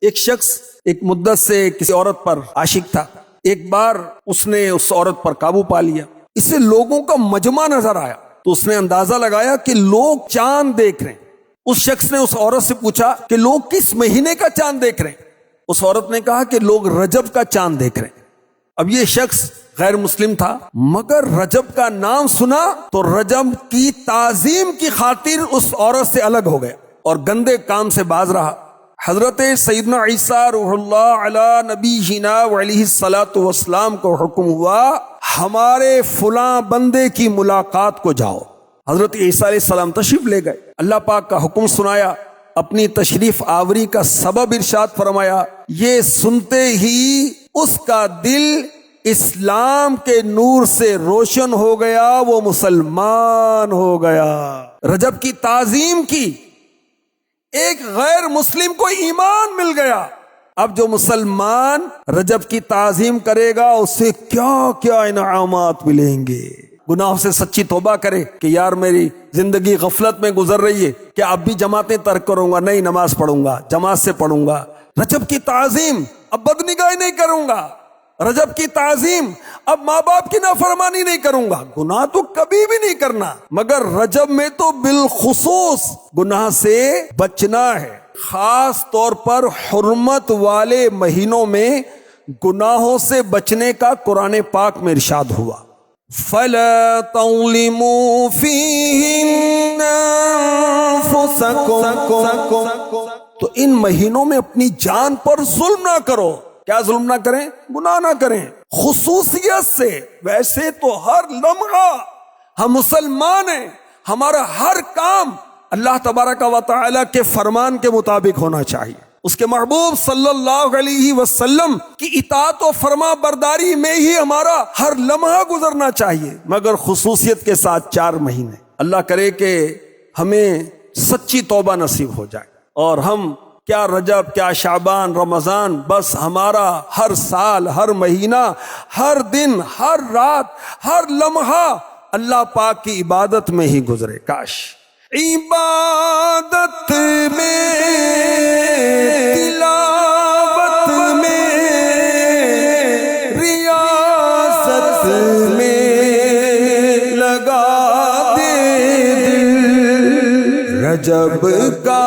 ایک شخص ایک مدت سے کسی عورت پر عاشق تھا. ایک بار اس نے اس عورت پر قابو پا لیا. اسے لوگوں کا مجمع نظر آیا تو اس نے اندازہ لگایا کہ لوگ چاند دیکھ رہے ہیں. اس شخص نے اس عورت سے پوچھا کہ لوگ کس مہینے کا چاند دیکھ رہے ہیں؟ اس عورت نے کہا کہ لوگ رجب کا چاند دیکھ رہے ہیں. اب یہ شخص غیر مسلم تھا، مگر رجب کا نام سنا تو رجب کی تعظیم کی خاطر اس عورت سے الگ ہو گیا اور گندے کام سے باز رہا. حضرت سیدنا عیسیٰ روح اللہ علی نبینا وعلیہ الصلاۃ والسلام کو حکم ہوا ہمارے فلاں بندے کی ملاقات کو جاؤ. حضرت عیسیٰ علیہ السلام تشریف لے گئے. اللہ پاک کا حکم سنایا، اپنی تشریف آوری کا سبب ارشاد فرمایا. یہ سنتے ہی اس کا دل اسلام کے نور سے روشن ہو گیا، وہ مسلمان ہو گیا. رجب کی تعظیم کی، ایک غیر مسلم کو ایمان مل گیا. اب جو مسلمان رجب کی تعظیم کرے گا اسے کیا کیا انعامات ملیں گے. گناہوں سے سچی توبہ کرے کہ یار میری زندگی غفلت میں گزر رہی ہے، کیا اب بھی جماعتیں ترک کروں گا؟ نہیں، نماز پڑھوں گا، جماعت سے پڑھوں گا. رجب کی تعظیم، اب بدنگاہی نہیں کروں گا. رجب کی تعظیم، اب ماں باپ کی نافرمانی نہیں کروں گا. گناہ تو کبھی بھی نہیں کرنا، مگر رجب میں تو بالخصوص گناہ سے بچنا ہے. خاص طور پر حرمت والے مہینوں میں گناہوں سے بچنے کا قرآن پاک میں ارشاد ہوا. فَلَا تَظْلِمُوا فِيهِنَّ أَنفُسَكُمْ، تو ان مہینوں میں اپنی جان پر ظلم نہ کرو. کیا ظلم نہ کریں؟ گناہ نہ کریں خصوصیت سے. ویسے تو ہر لمحہ ہم مسلمان ہیں، ہمارا ہر کام اللہ تبارک و تعالی کے فرمان کے مطابق ہونا چاہیے. اس کے محبوب صلی اللہ علیہ وسلم کی اطاعت و فرما برداری میں ہی ہمارا ہر لمحہ گزرنا چاہیے، مگر خصوصیت کے ساتھ 4 مہینے. اللہ کرے کہ ہمیں سچی توبہ نصیب ہو جائے اور ہم کیا رجب، کیا شعبان، رمضان، بس ہمارا ہر سال، ہر مہینہ، ہر دن، ہر رات، ہر لمحہ اللہ پاک کی عبادت میں ہی گزرے. کاش عبادت میں، تلاوت میں، ریاست میں لگا دے دل. رجب کا